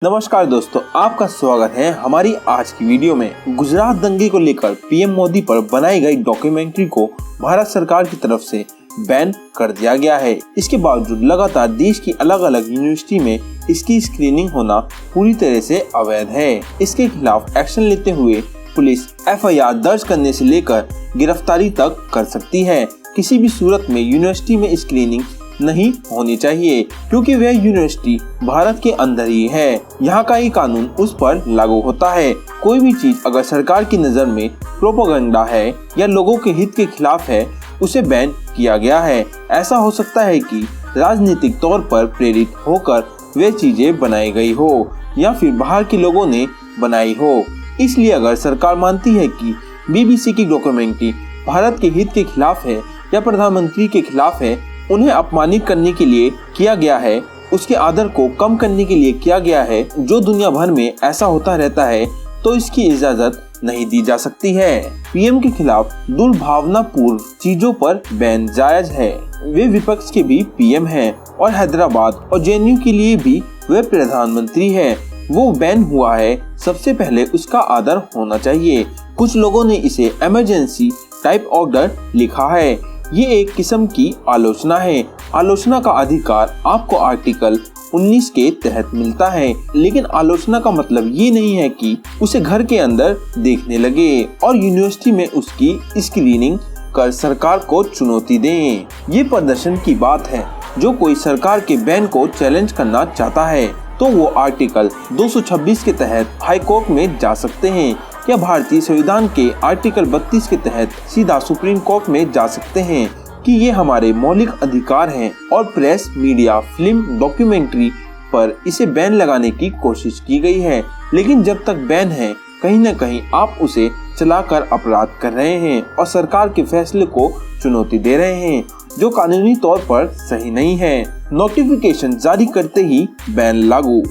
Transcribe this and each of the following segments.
नमस्कार दोस्तों, आपका स्वागत है हमारी आज की वीडियो में। गुजरात दंगे को लेकर पीएम मोदी पर बनाई गई डॉक्यूमेंट्री को भारत सरकार की तरफ से बैन कर दिया गया है। इसके बावजूद लगातार देश की अलग अलग यूनिवर्सिटी में इसकी स्क्रीनिंग होना पूरी तरह से अवैध है। इसके खिलाफ एक्शन लेते हुए पुलिस एफआईआर दर्ज करने से लेकर गिरफ्तारी तक कर सकती है। किसी भी सूरत में यूनिवर्सिटी में स्क्रीनिंग नहीं होनी चाहिए, क्योंकि वह यूनिवर्सिटी भारत के अंदर ही है। यहाँ का ही कानून उस पर लागू होता है। कोई भी चीज अगर सरकार की नजर में प्रोपेगेंडा है या लोगों के हित के खिलाफ है, उसे बैन किया गया है। ऐसा हो सकता है कि राजनीतिक तौर पर प्रेरित होकर वे चीजें बनाई गई हो या फिर बाहर के लोगों ने बनाई हो। इसलिए अगर सरकार मानती है कि बीबीसी की डॉक्यूमेंट्री भारत के हित के खिलाफ है या प्रधानमंत्री के खिलाफ है, उन्हें अपमानित करने के लिए किया गया है, उसके आदर को कम करने के लिए किया गया है, जो दुनिया भर में ऐसा होता रहता है, तो इसकी इजाजत नहीं दी जा सकती है। पीएम के खिलाफ दुर्भावनापूर्ण चीजों पर बैन जायज है। वे विपक्ष के भी पीएम हैं और हैदराबाद और जेएनयू के लिए भी वे प्रधानमंत्री हैं। वो बैन हुआ है, सबसे पहले उसका आदर होना चाहिए। कुछ लोगों ने इसे इमरजेंसी टाइप ऑर्डर लिखा है। ये एक किस्म की आलोचना है। आलोचना का अधिकार आपको आर्टिकल 19 के तहत मिलता है, लेकिन आलोचना का मतलब ये नहीं है कि उसे घर के अंदर देखने लगे और यूनिवर्सिटी में उसकी स्क्रीनिंग कर सरकार को चुनौती दें। ये प्रदर्शन की बात है। जो कोई सरकार के बैन को चैलेंज करना चाहता है तो वो आर्टिकल 226 के तहत हाई कोर्ट में जा सकते हैं या भारतीय संविधान के आर्टिकल 32 के तहत सीधा सुप्रीम कोर्ट में जा सकते हैं कि ये हमारे मौलिक अधिकार हैं। और प्रेस, मीडिया, फिल्म, डॉक्यूमेंट्री पर इसे बैन लगाने की कोशिश की गई है, लेकिन जब तक बैन है, कहीं न कहीं आप उसे चलाकर अपराध कर रहे हैं और सरकार के फैसले को चुनौती दे रहे हैं, जो कानूनी तौर पर सही नहीं है। नोटिफिकेशन जारी करते ही बैन लागू।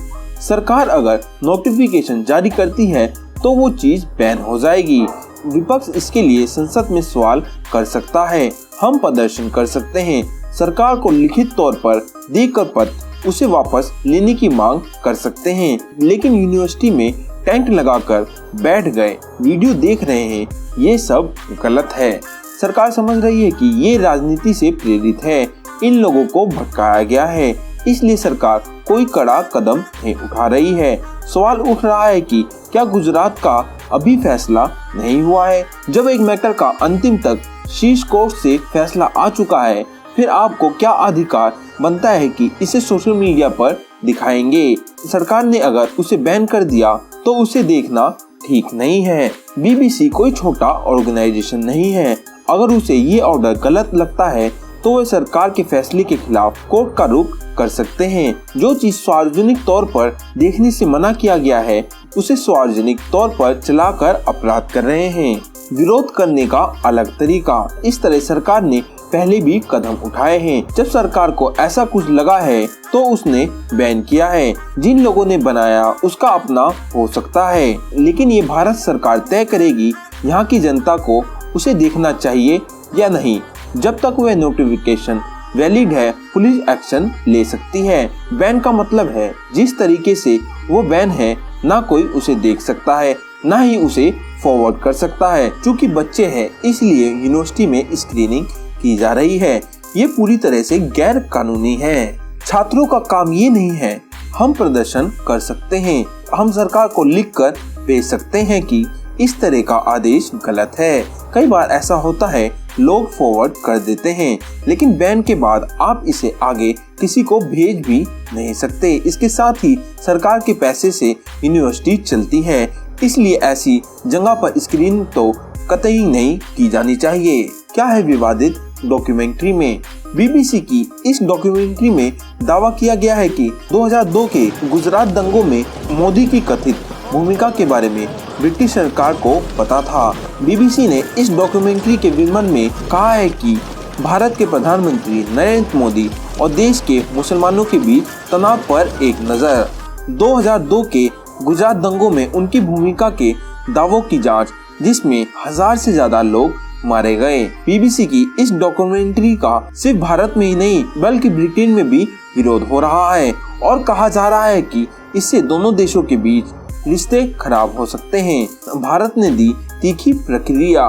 सरकार अगर नोटिफिकेशन जारी करती है तो वो चीज बैन हो जाएगी। विपक्ष इसके लिए संसद में सवाल कर सकता है, हम प्रदर्शन कर सकते हैं, सरकार को लिखित तौर पर देकर पत्र उसे वापस लेने की मांग कर सकते हैं। लेकिन यूनिवर्सिटी में टेंट लगाकर बैठ गए, वीडियो देख रहे हैं, ये सब गलत है। सरकार समझ रही है कि ये राजनीति से प्रेरित है, इन लोगों को भटकाया गया है, इसलिए सरकार कोई कड़ा कदम नहीं उठा रही है। सवाल उठ रहा है कि क्या गुजरात का अभी फैसला नहीं हुआ है? जब एक मैटर का अंतिम तक शीर्ष कोर्ट से फैसला आ चुका है, फिर आपको क्या अधिकार बनता है कि इसे सोशल मीडिया पर दिखाएंगे? सरकार ने अगर उसे बैन कर दिया तो उसे देखना ठीक नहीं है। बीबीसी कोई छोटा ऑर्गेनाइजेशन नहीं है। अगर उसे ये ऑर्डर गलत लगता है तो वे सरकार के फैसले के खिलाफ कोर्ट का रुख कर सकते हैं। जो चीज सार्वजनिक तौर पर देखने से मना किया गया है, उसे सार्वजनिक तौर पर चलाकर अपराध कर रहे हैं। विरोध करने का अलग तरीका। इस तरह सरकार ने पहले भी कदम उठाए हैं। जब सरकार को ऐसा कुछ लगा है तो उसने बैन किया है। जिन लोगों ने बनाया उसका अपना हो सकता है, लेकिन ये भारत सरकार तय करेगी यहाँ की जनता को उसे देखना चाहिए या नहीं। जब तक वह नोटिफिकेशन वैलिड है, पुलिस एक्शन ले सकती है। बैन का मतलब है जिस तरीके से वो बैन है, ना कोई उसे देख सकता है, ना ही उसे फॉरवर्ड कर सकता है। चूंकि बच्चे हैं, इसलिए यूनिवर्सिटी में स्क्रीनिंग की जा रही है। ये पूरी तरह से गैर कानूनी है। छात्रों का काम ये नहीं है। हम प्रदर्शन कर सकते हैं, हम सरकार को लिखकर भेज सकते हैं कि इस तरह का आदेश गलत है। कई बार ऐसा होता है, लोग फॉरवर्ड कर देते हैं, लेकिन बैन के बाद आप इसे आगे किसी को भेज भी नहीं सकते। इसके साथ ही सरकार के पैसे से यूनिवर्सिटी चलती है, इसलिए ऐसी जगह पर स्क्रीन तो कतई नहीं की जानी चाहिए। क्या है विवादित डॉक्यूमेंट्री में? बीबीसी की इस डॉक्यूमेंट्री में दावा किया गया है कि 2002 के गुजरात दंगों में मोदी की कथित भूमिका के बारे में ब्रिटिश सरकार को पता था। बीबीसी ने इस डॉक्यूमेंट्री के विवरण में कहा है कि भारत के प्रधानमंत्री नरेंद्र मोदी और देश के मुसलमानों के बीच तनाव पर एक नजर। 2002 के गुजरात दंगों में उनकी भूमिका के दावों की जांच, जिसमें 1000 से ज्यादा लोग मारे गए। बीबीसी की इस डॉक्यूमेंट्री का सिर्फ भारत में ही नहीं बल्कि ब्रिटेन में भी विरोध हो रहा है और कहा जा रहा है कि इससे दोनों देशों के बीच रिश्ते खराब हो सकते हैं। भारत ने दी तीखी प्रतिक्रिया।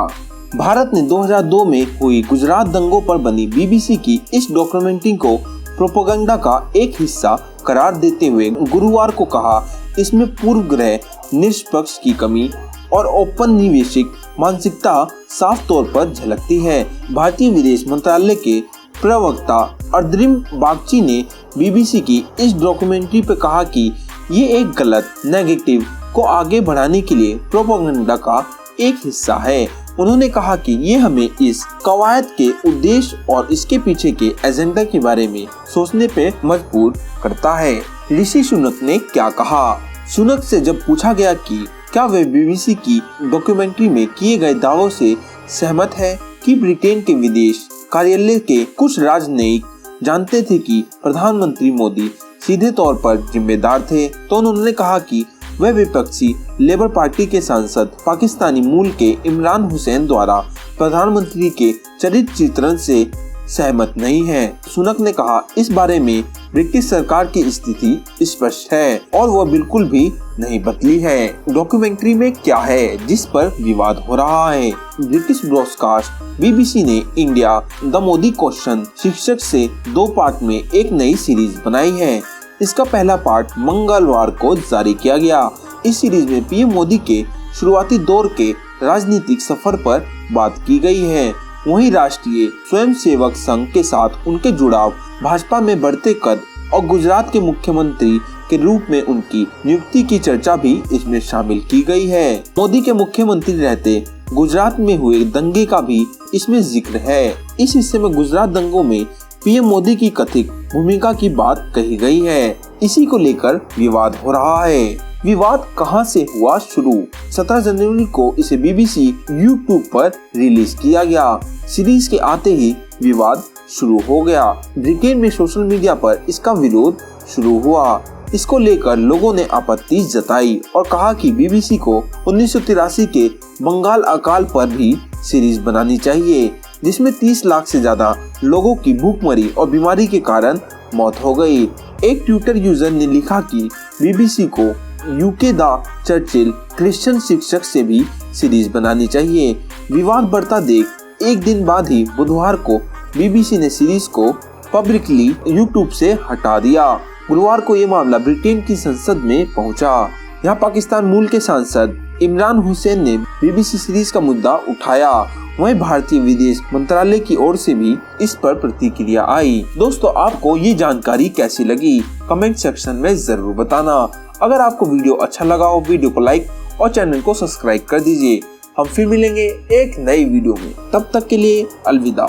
भारत ने 2002 में हुई गुजरात दंगों पर बनी बीबीसी की इस डॉक्यूमेंट्री को प्रोपेगेंडा का एक हिस्सा करार देते हुए गुरुवार को कहा, इसमें पूर्वग्रह, निष्पक्ष की कमी और औपनिवेशिक मानसिकता साफ तौर पर झलकती है। भारतीय विदेश मंत्रालय के प्रवक्ता अरिंदम बागची ने बीबीसी की इस डॉक्यूमेंट्री पर कहा कि ये एक गलत नैरेटिव को आगे बढ़ाने के लिए प्रोपेगेंडा का एक हिस्सा है। उन्होंने कहा कि ये हमें इस कवायद के उद्देश्य और इसके पीछे के एजेंडा के बारे में सोचने पे मजबूर करता है। ऋषि सुनक ने क्या कहा? सुनक से जब पूछा गया कि क्या वे बीबीसी की डॉक्यूमेंट्री में किए गए दावों से सहमत है कि ब्रिटेन के विदेश कार्यालय के कुछ राजनयिक जानते थे कि प्रधानमंत्री मोदी सीधे तौर पर जिम्मेदार थे, तो उन्होंने कहा कि वह विपक्षी लेबर पार्टी के सांसद पाकिस्तानी मूल के इमरान हुसैन द्वारा प्रधानमंत्री के चरित्र चित्रण से सहमत नहीं है। सुनक ने कहा, इस बारे में ब्रिटिश सरकार की स्थिति स्पष्ट है और वह बिल्कुल भी नहीं बदली है। डॉक्यूमेंट्री में क्या है जिस पर विवाद हो रहा है? ब्रिटिश ब्रॉडकास्ट बीबीसी ने इंडिया द मोदी क्वेश्चन शीर्षक से 2 पार्ट में एक नई सीरीज बनाई है। इसका पहला पार्ट मंगलवार को जारी किया गया। इस सीरीज में पीएम मोदी के शुरुआती दौर के राजनीतिक सफर पर बात की गई है। वहीं राष्ट्रीय स्वयंसेवक संघ के साथ उनके जुड़ाव, भाजपा में बढ़ते कद और गुजरात के मुख्यमंत्री के रूप में उनकी नियुक्ति की चर्चा भी इसमें शामिल की गई है। मोदी के मुख्यमंत्री रहते गुजरात में हुए दंगे का भी इसमें जिक्र है। इस हिस्से में गुजरात दंगों में पीएम मोदी की कथित भूमिका की बात कही गई है। इसी को लेकर विवाद हो रहा है। विवाद कहां से हुआ शुरू? 17 जनवरी को इसे बीबीसी यूट्यूब पर रिलीज किया गया। सीरीज के आते ही विवाद शुरू हो गया। ब्रिटेन में सोशल मीडिया पर इसका विरोध शुरू हुआ। इसको लेकर लोगों ने आपत्ति जताई और कहा कि बीबीसी को 1983 के बंगाल अकाल पर भी सीरीज बनानी चाहिए, जिसमें 30 लाख से ज्यादा लोगों की भूखमरी और बीमारी के कारण मौत हो गई। एक ट्विटर यूजर ने लिखा कि बीबीसी को यूके द चर्चिल क्रिश्चियन शीर्षक से भी सीरीज बनानी चाहिए। विवाद बढ़ता देख एक दिन बाद ही बुधवार को बीबीसी ने सीरीज को पब्लिकली यूट्यूब से हटा दिया। गुरुवार को ये मामला ब्रिटेन की संसद में पहुंचा। यहाँ पाकिस्तान मूल के सांसद इमरान हुसैन ने बीबीसी सीरीज का मुद्दा उठाया। वहीं भारतीय विदेश मंत्रालय की ओर से भी इस पर प्रतिक्रिया आई। दोस्तों, आपको ये जानकारी कैसी लगी? कमेंट सेक्शन में जरूर बताना। अगर आपको वीडियो अच्छा लगा हो, वीडियो को लाइक और चैनल को सब्सक्राइब कर दीजिए। हम फिर मिलेंगे एक नई वीडियो में। तब तक के लिए अलविदा।